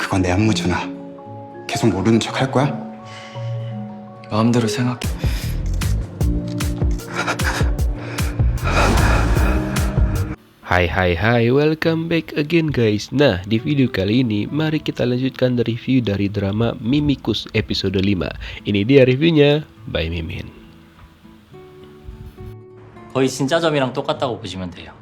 그건 내 안무잖아. 계속 모르는 척 할 거야? 마음대로 생각해. Hai, welcome back again guys. Nah, di video kali ini mari kita lanjutkan review dari drama Mimikus episode 5. Ini dia reviewnya by Mimin. 거의 진짜점이랑 똑같다고 보시면 돼요.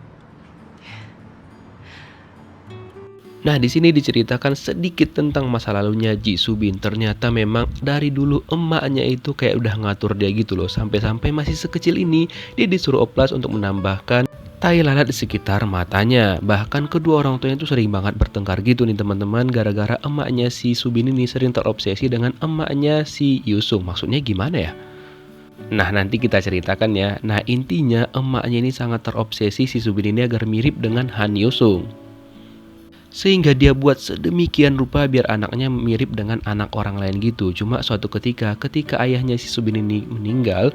Nah, di sini diceritakan sedikit tentang masa lalunya Ji Subin. Ternyata memang dari dulu emaknya itu kayak udah ngatur dia gitu loh. Sampai-sampai masih sekecil ini dia disuruh oplas untuk menambahkan tai lalat di sekitar matanya. Bahkan kedua orang tuanya itu sering banget bertengkar gitu nih teman-teman, gara-gara emaknya si Subin ini sering terobsesi dengan emaknya si Yusung. Maksudnya gimana ya? Nah, nanti kita ceritakan ya. Nah, intinya emaknya ini sangat terobsesi si Subin ini agar mirip dengan Han Yusung, sehingga dia buat sedemikian rupa biar anaknya mirip dengan anak orang lain gitu. Cuma suatu ketika ayahnya si Subin ini meninggal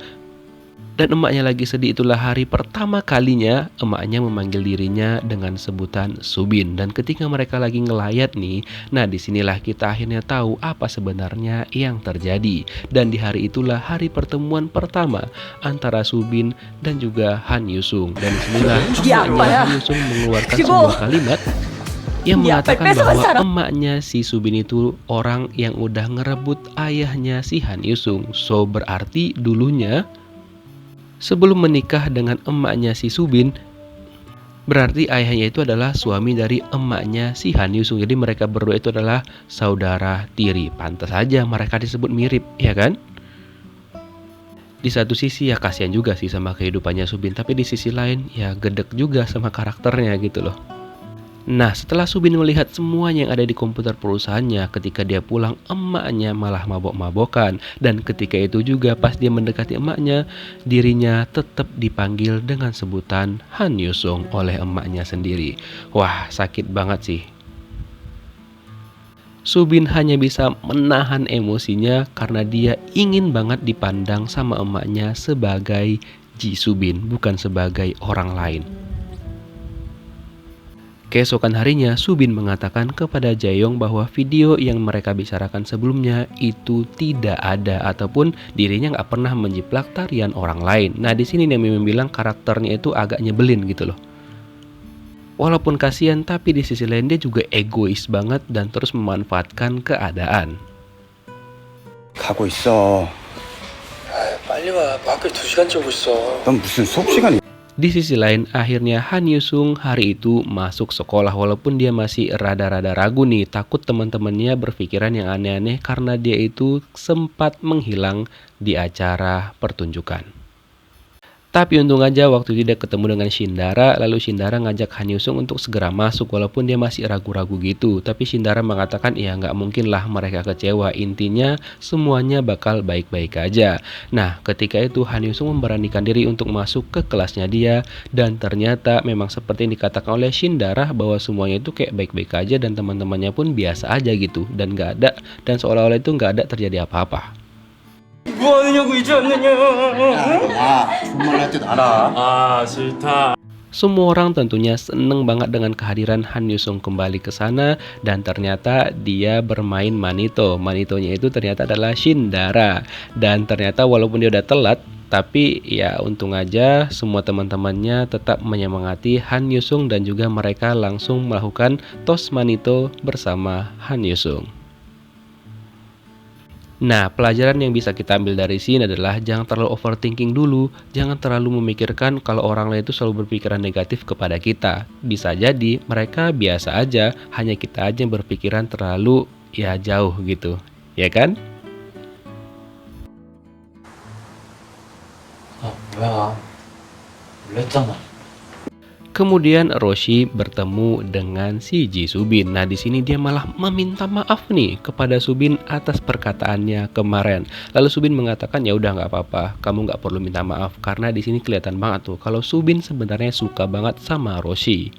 dan emaknya lagi sedih, itulah hari pertama kalinya emaknya memanggil dirinya dengan sebutan Subin. Dan ketika mereka lagi ngelayat nih, nah disinilah kita akhirnya tahu apa sebenarnya yang terjadi. Dan di hari itulah hari pertemuan pertama antara Subin dan juga Han Yusung. Dan disinilah emaknya Han Yusung mengeluarkan sebuah kalimat yang mengatakan bahwa emaknya si Subin itu orang yang udah ngerebut ayahnya si Han Yusung. So berarti dulunya sebelum menikah dengan emaknya si Subin, berarti ayahnya itu adalah suami dari emaknya si Han Yusung. Jadi mereka berdua itu adalah saudara tiri. Pantas saja mereka disebut mirip, ya kan? Di satu sisi ya kasihan juga sih sama kehidupannya Subin, tapi di sisi lain ya gedek juga sama karakternya gitu loh. Nah, setelah Subin melihat semuanya yang ada di komputer perusahaannya, ketika dia pulang emaknya malah mabok-mabokan. Dan ketika itu juga pas dia mendekati emaknya, dirinya tetap dipanggil dengan sebutan Han Yusung oleh emaknya sendiri. Wah, sakit banget sih. Subin hanya bisa menahan emosinya karena dia ingin banget dipandang sama emaknya sebagai Ji Subin, bukan sebagai orang lain. Keesokan harinya, Subin mengatakan kepada Jaeyong bahwa video yang mereka bicarakan sebelumnya itu tidak ada, ataupun dirinya nggak pernah menjiplak tarian orang lain. Nah, di sini Mimin bilang karakternya itu agak nyebelin gitu loh. Walaupun kasihan, tapi di sisi lain dia juga egois banget dan terus memanfaatkan keadaan. 가고 있어. 빨리 와. 밖에 2시간째 오고 있어. 넌 무슨 수업 시간이? Di sisi lain, akhirnya Han Yusung hari itu masuk sekolah walaupun dia masih rada-rada ragu nih, takut teman-temannya berpikiran yang aneh-aneh karena dia itu sempat menghilang di acara pertunjukan. Tapi untung aja waktu itu dia ketemu dengan Shindara, lalu Shindara ngajak Han Yusung untuk segera masuk walaupun dia masih ragu-ragu gitu. Tapi Shindara mengatakan ya nggak mungkin lah mereka kecewa, intinya semuanya bakal baik-baik aja. Nah, ketika itu Han Yusung memberanikan diri untuk masuk ke kelasnya dia, dan ternyata memang seperti yang dikatakan oleh Shindara bahwa semuanya itu kayak baik-baik aja dan teman-temannya pun biasa aja gitu, dan nggak ada, dan seolah-olah itu nggak ada terjadi apa-apa. 뭐 하느냐고 이제 왔느냐. 야, 정말 할 듯 알아. 아, 싫다. Semua orang tentunya seneng banget dengan kehadiran Han Yusung kembali ke sana, dan ternyata dia bermain manito. Manitonya itu ternyata adalah Shindara. Dan ternyata walaupun dia udah telat, tapi ya untung aja semua teman-temannya tetap menyemangati Han Yusung dan juga mereka langsung melakukan tos manito bersama Han Yusung. Nah, pelajaran yang bisa kita ambil dari sini adalah jangan terlalu overthinking dulu, jangan terlalu memikirkan kalau orang lain itu selalu berpikiran negatif kepada kita. Bisa jadi mereka biasa aja, hanya kita aja yang berpikiran terlalu ya jauh gitu, ya kan? 아, 뭐야. 놀랬잖아. Kemudian Roshi bertemu dengan si Ji Subin. Nah, di sini dia malah meminta maaf nih kepada Subin atas perkataannya kemarin. Lalu Subin mengatakan ya udah nggak apa-apa, kamu nggak perlu minta maaf, karena di sini kelihatan banget tuh kalau Subin sebenarnya suka banget sama Roshi.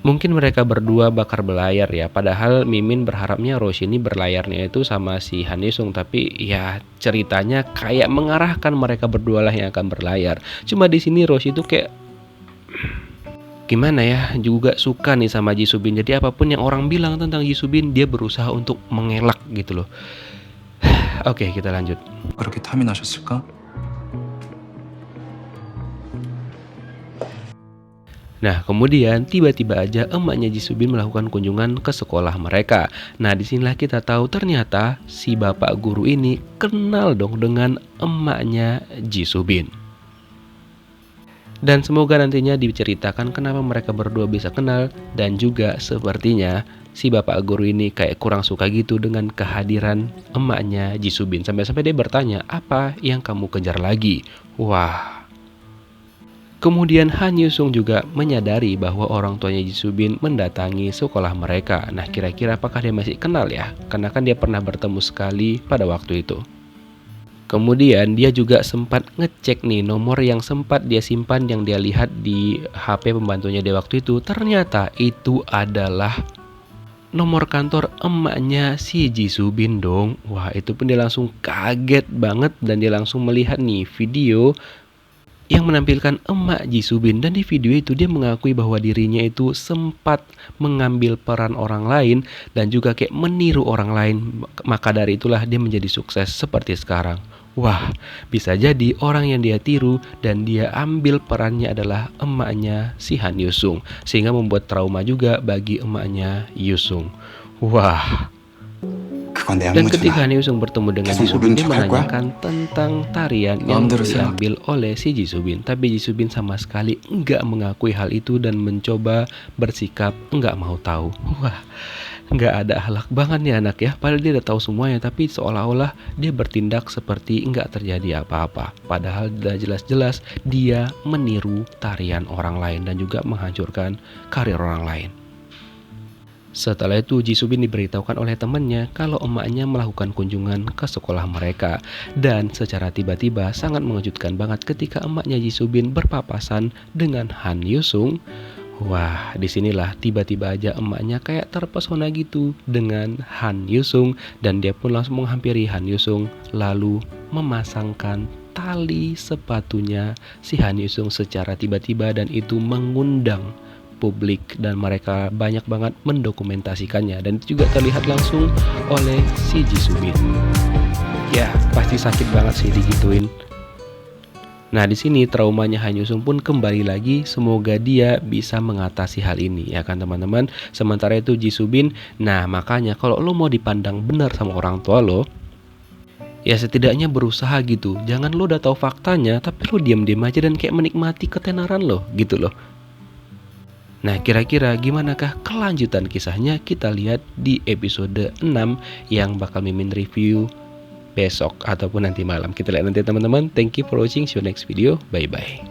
Mungkin mereka berdua bakal berlayar ya, padahal Mimin berharapnya Roshi ini berlayarnya itu sama si Han Yusung, tapi ya ceritanya kayak mengarahkan mereka berdua lah yang akan berlayar. Cuma di sini Roshi itu kayak gimana ya, juga suka nih sama Ji Subin. Jadi apapun yang orang bilang tentang Ji Subin, dia berusaha untuk mengelak gitu loh. Oke, kita lanjut. 그렇게 탐이 나셨을까? Nah, kemudian tiba-tiba aja emaknya Ji Subin melakukan kunjungan ke sekolah mereka. Nah, disinilah kita tahu ternyata si bapak guru ini kenal dong dengan emaknya Ji Subin. Dan semoga nantinya diceritakan kenapa mereka berdua bisa kenal, dan juga sepertinya si bapak guru ini kayak kurang suka gitu dengan kehadiran emaknya Ji Subin. Sampai-sampai dia bertanya, apa yang kamu kejar lagi? Wah. Kemudian Han Yusung juga menyadari bahwa orang tuanya Ji Subin mendatangi sekolah mereka. Nah, kira-kira apakah dia masih kenal ya? Karena kan dia pernah bertemu sekali pada waktu itu. Kemudian dia juga sempat ngecek nih nomor yang sempat dia simpan, yang dia lihat di HP pembantunya dia waktu itu. Ternyata itu adalah nomor kantor emaknya si Ji Subin dong. Wah, itu pun dia langsung kaget banget, dan dia langsung melihat nih video yang menampilkan emak Ji Subin. Dan di video itu dia mengakui bahwa dirinya itu sempat mengambil peran orang lain dan juga kayak meniru orang lain. Maka dari itulah dia menjadi sukses seperti sekarang. Wah, bisa jadi orang yang dia tiru dan dia ambil perannya adalah emaknya si Han Yusung, sehingga membuat trauma juga bagi emaknya Yusung. Wah. 그건 내 Dan 안무잖아. ketika Han Yusung bertemu dengan Ji 계속 Subin, 모른 dia 척할 거야? menanyakan tentang tarian yang 마음대로 생각. diambil oleh si Ji Subin. Tapi Ji Subin sama sekali enggak mengakui hal itu dan mencoba bersikap enggak mau tahu. Wah, enggak ada akhlak banget nih anak ya. Padahal dia udah tahu semuanya, tapi seolah-olah dia bertindak seperti enggak terjadi apa-apa. Padahal udah jelas-jelas dia meniru tarian orang lain dan juga menghancurkan karir orang lain. Setelah itu Ji Subin diberitahukan oleh temannya kalau emaknya melakukan kunjungan ke sekolah mereka. Dan secara tiba-tiba sangat mengejutkan banget ketika emaknya Ji Subin berpapasan dengan Han Yusung. Wah, disinilah tiba-tiba aja emaknya kayak terpesona gitu dengan Han Yusung, dan dia pun langsung menghampiri Han Yusung lalu memasangkan tali sepatunya si Han Yusung secara tiba-tiba, dan itu mengundang publik dan mereka banyak banget mendokumentasikannya, dan itu juga terlihat langsung oleh si Ji Subin. Ya, pasti sakit banget sih digituin. Nah, di sini traumanya Han Yusung pun kembali lagi. Semoga dia bisa mengatasi hal ini, ya kan teman-teman. Sementara itu Ji Subin, nah makanya kalau lo mau dipandang benar sama orang tua lo, ya setidaknya berusaha gitu. Jangan lo udah tahu faktanya tapi lo diam-diam aja dan kayak menikmati ketenaran lo gitu loh. Nah, kira-kira gimanakah kelanjutan kisahnya? Kita lihat di episode 6 yang bakal Mimin review besok ataupun nanti malam. Kita lihat nanti teman-teman. Thank you for watching. See you next video. Bye-bye.